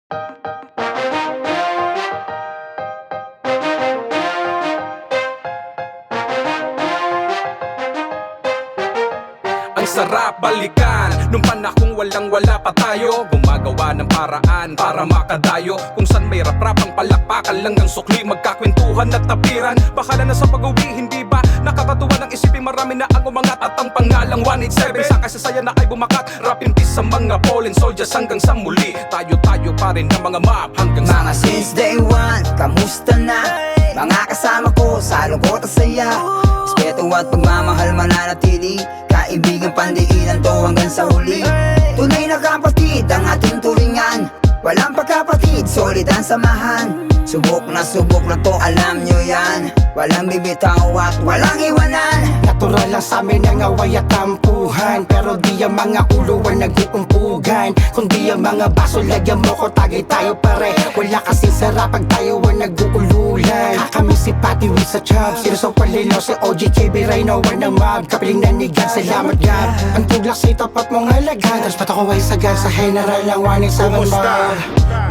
Ang sarap balikan nung panahong walang-wala pa tayo, gumagawa ng paraan para makadayo. Kung san may rap-rapang palakpakan lang ng sukli, magkakwentuhan at tapiran. Bahala na sa pag-uwi, hindi ba nakakatuwa ng isipin? Marami na ang umangat at ang pangalang 187 sa kasasaya na ay bumakat. Rap in peace sa mga fallen soldiers hanggang sa muli. Tayo-tayo pa rin ng mga map hanggang sa Mga since day one, kamusta na? Mga kasama ko sa lungkot at saya, respeto at pagmamahal mananatili, kaibigan pandiinan to hanggang sa huli. Tunay na kapatid ang ating turingan, walang pagkapatid, solid ang samahan. Subok na to, alam nyo yan, walang bibitaw at walang iwanan. Natural lang sa amin ang away at tampuhan, pero di ang mga ulo ang nag-uumpugan. Kundi ang mga baso lagyan mo ko, tagay tayo pare. Wala kasing sarap pag tayo ang nag-uululan. Kami si Patty with sa Chubb, Sirso Palilo, si OGKB, Rhino, ang mob. Kapiling nanigan, salamat God. Ang tuglak sa itapat mong halagan, tapos ako ay sagad sa general ng 187 bar.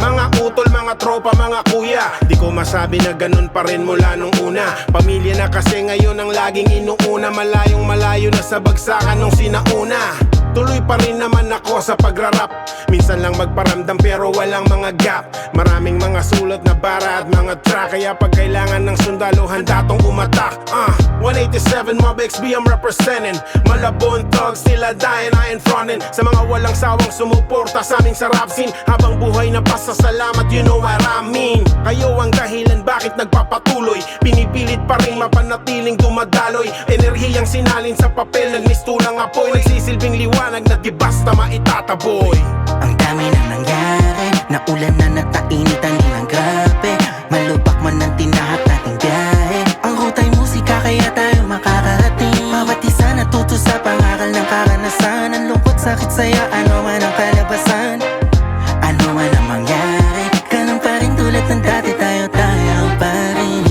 Mga utol, mga tropa, mga kuya, di ko masabi na ganun pa rin mula nung una. Pamilya na kasi ngayon ang laging inuuna. Malayong malayo na sa bagsakan nung sinauna. Tuloy pa rin naman ako sa pagrarap. Minsan lang magparamdam pero walang mga gap. Maraming mga sulat na bara at mga track, kaya pag kailangan ng sundalo handa tong umatak. 187 Mob XB I'm representing. Malabon thugs, nila dying, I ain't frontin'. Sa mga walang sawang sumuporta sa amin sa rap scene, habang buhay na pasasalamat, you know what I mean. Kayo ang dahilan bakit nagpapatuloy, pinipilit pa rin mapanatiling dumadaloy. Enerhiyang sinalin sa papel, nagmistulang apoy, nagsisilbing liwanag na di basta maitataboy. Ang dami na nangyari, naulan na natainitan nilang grabe. Malubak man ang tinahat nating biyahe. Ang ruta'y musika kaya tayo makakarating. Bawat isa natuto sa pangaral ng karanasan. Ang lungkot, sakit, saya, ano man ang kalabasan, ano man ang mangyari, ganun pa rin tulad ng dati, tayo pa rin.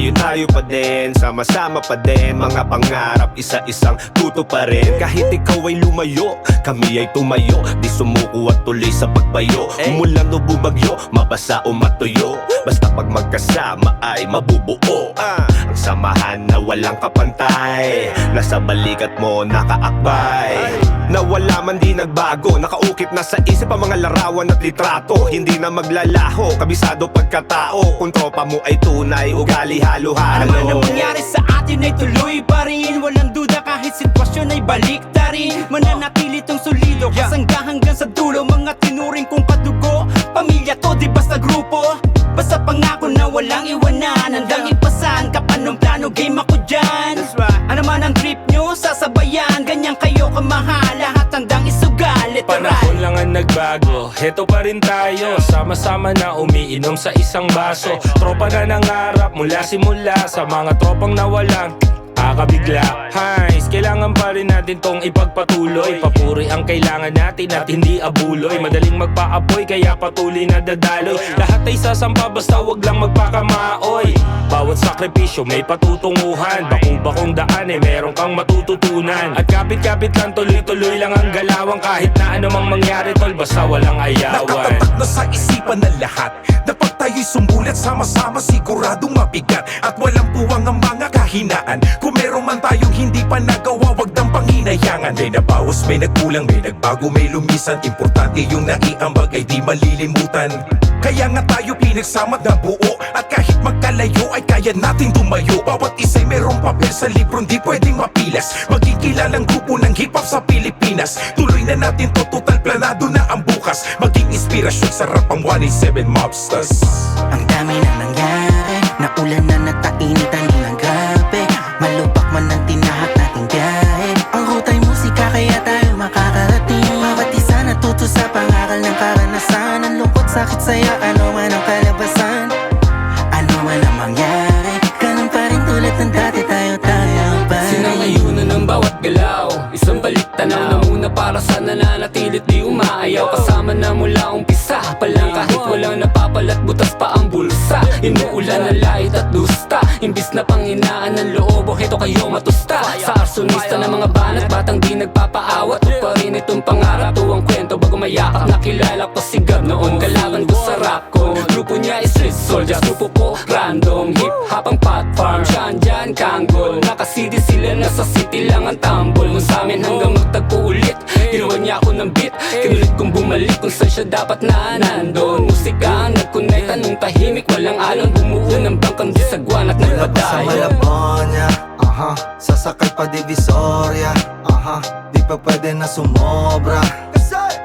Tayo pa din, sama-sama pa din. Mga pangarap, isa-isang tuto pa rin. Kahit ikaw ay lumayo, kami ay tumayo. Di sumuko at tuloy sa pagbayo. Umulan o bumagyo, mabasa o matuyo, basta pag magkasama ay mabubuo. Ang samahan na walang kapantay, nasa balikat mo nakaakbay. Nawala man di nagbago, nakaukit na sa isip ang mga larawan at litrato. Hindi na maglalaho, kabisado pagkatao. Kung tropa mo ay tunay, ugali halo-halo. Ano man ang mangyari sa atin ay tuloy pa rin. Walang duda kahit sitwasyon ay baliktarin. Mananatili tong solido, kasangga hanggang sa dulo. Mga tinuring kong kadugo, pamilya to di basta grupo. Basta pangako na walang iwanan, handang ipasan, kapanong plano, game ako dyan. Ano man ang trip nyo, sasabayan, ganyan kayo kamahal, lahat handang isugal, literal. Panahon lang ang nagbago, heto pa rin tayo, sama-sama na umiinom sa isang baso. Tropa na nangarap mula simula, sa mga tropang nawalang kakabigla. Hais, kailangan pa rin natin tong ipagpatuloy. Papuri ang kailangan natin at hindi abuloy. Madaling magpaapoy kaya patuloy na dadaloy. Lahat ay sasampa basta wag lang magpakamaoy. Bawat sakripisyo may patutunguhan, bakong daan eh meron kang matututunan. At kapit-kapit lang, tuloy-tuloy lang ang galawang. Kahit na anumang mangyari tol, basta walang ayawan. nakatatak na sa isipan ng lahat. Dapat tayo'y sumulat, sama-sama siguradong mabigat. At walang puwang ang mga kahinaan. Kung meron man tayong hindi pa nagawa, wag nang panginayangan. May nabawas, may nagkulang, may nagbago, may lumisan. Importante yung naiambag ay di malilimutan. Kaya nga tayo pinagsama't na buo, at kahit magkalayo ay kaya nating tumayo. Bawat isa'y merong papel sa libro, di pwedeng mapilas. Maging kilalang grupo ng hip-hop sa Pilipinas. Tuloy na natin to, total planado na ang bukas. Maging inspirasyon sa rap ang 187 Mobsters. Ang dami na nangyari, naulan na natainitan nilang grabe. Malubak man ang tinahat nating biyahe. Ang ruta'y musika kaya tayo makakarating. Bawat isa natuto sa pangaral ng karanasan. Ang lungkot, sakit, saya, ano man ang kalabasan, ano man ang mangyari, ganun pa rin tulad ng dati, tayo pa rin. Sinangayunan ng bawat galaw, isang balik tanaw na muna para sa nananatilit di umaayaw. Kasama na mula umpisa pa lang, kahit walang napapalat, butas pa ang bulsa. Inuulan ng lait at dusta, imbis na panghinaan ng loob, heto kayo matusta. Sa arsonista ng mga banat, batang di nagpapaawat. Huwag pa rin itong pangarap, tuwang kwento bago mayakap. Nakilala ko si Gab noon, kalaban ko sa sakon. Grupo niya is street soldiers, grupo ko random. Hip-hop ang platform, dyan kanggol. Nakasidi sila, nasa city lang ang tambol. Kung sa'min hanggang magtagpo ulit, ginawa niya ako ng beat. Kinulit kong bumalik kung saan siya dapat na nandun. Musika ang nag-connect, anong tahimik, walang alon. Bumuo ng bangkang disagwan at Sa nagpadayo. Malabonya, sasakay pa Divisoria, di pa pwede na sumobra.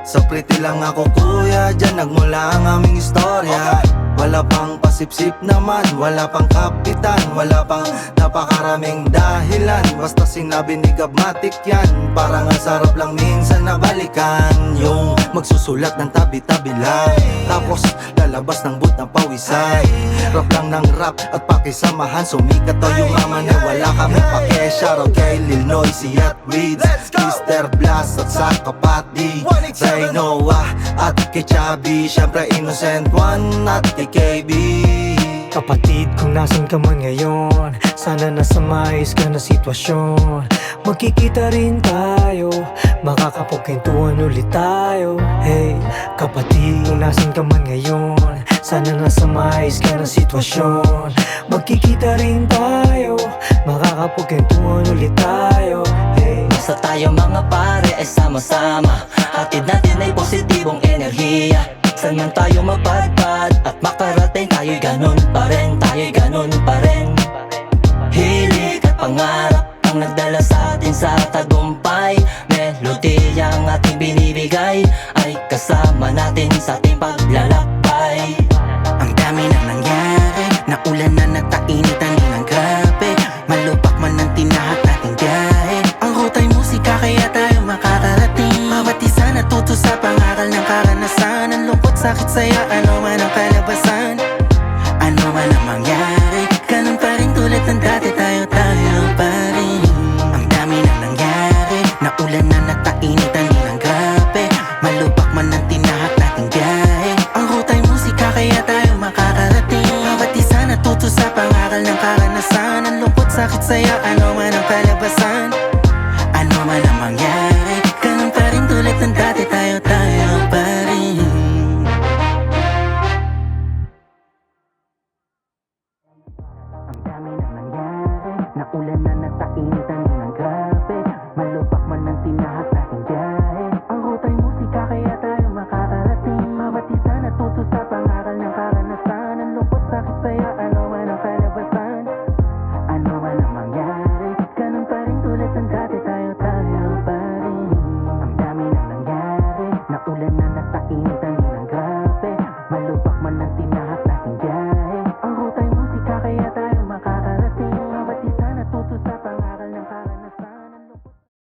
Sa pretty lang ako kuya, dyan nagmula ang aming istorya. Wala pang pasipsip naman, wala pang kapitan, wala pang napakaraming dahilan. Basta sinabi ni Gabmatic yan, parang ang sarap lang minsan na balikan. Yung magsusulat ng tabi-tabi lang, tapos lalabas ng boot ng pawisan. Rap lang ng rap at pakisamahan, sumikat o yumaman na wala kami pake. Shoutout kay Lil Noisy at Weeds, Mr. Blast at sa kapati Ray Noah at kay Chubby, syempre Innocent One at kay KB. Kapatid, kung nasan ka man ngayon, sana nasa maayos ka na sitwasyon. Magkikita rin tayo, makakapagkwentuhan ulit tayo. Hey, kapatid, kung nasan ka man ngayon, sana nasa maayos ka na sitwasyon. Magkikita rin tayo, makakapagkwentuhan ulit tayo. Hey, Basta tayo mga pare ay sama-sama, hatid natin ay positibong enerhiya. Saan man tayo mapadpad at makarating, tayo'y ganun pa rin, tayo'y ganun pa rin. Hilig at pangarap ang nagdala sa atin sa tagumpay. Melodiya ang ating binibigay ay kasama natin sa ating paglalakbay. Ang dami nang nangyari, naulan na nagtainitan din ng grabe. Malupak man ang tinahat nating biyahe. Ang ruta'y musika kaya tayo makakarating. Bawat isa natuto sa pangaral ng karanasan. Ang lungkot, sakit, saya, ano man ang kalabasan. Ano man ang mangyari, ganun pa rin tulad ng dati, tayo pa rin. Ang dami nang nangyari, naulan na nagtainitan din ng grabe. Malupak man ang tinahat nating biyahe. Ang ruta'y musika kaya tayo makakarating. Bawat isa natuto sa pangaral ng karanasan. Ang lungkot, sakit, saya, ano man ang kalabasan. Ano man ang mangyari, ganun pa rin tulad ng dati, tayo pa rin. Ang dami nang nangyari, naulan na nagtainitan din ng grabe. Malupak man ang tinahat nating biyahe. Ang ruta'y musika kaya tayo makakarating. Bawat isa natuto sa pangaral ng karanasan. Ang lungkot, sakit, saya, ano man ang kalabasan. Ano man ang mangyari, ganun pa rin tulad ng dati, tayo pa rin. Ang dami nang nangyari, naulan na nagtainitan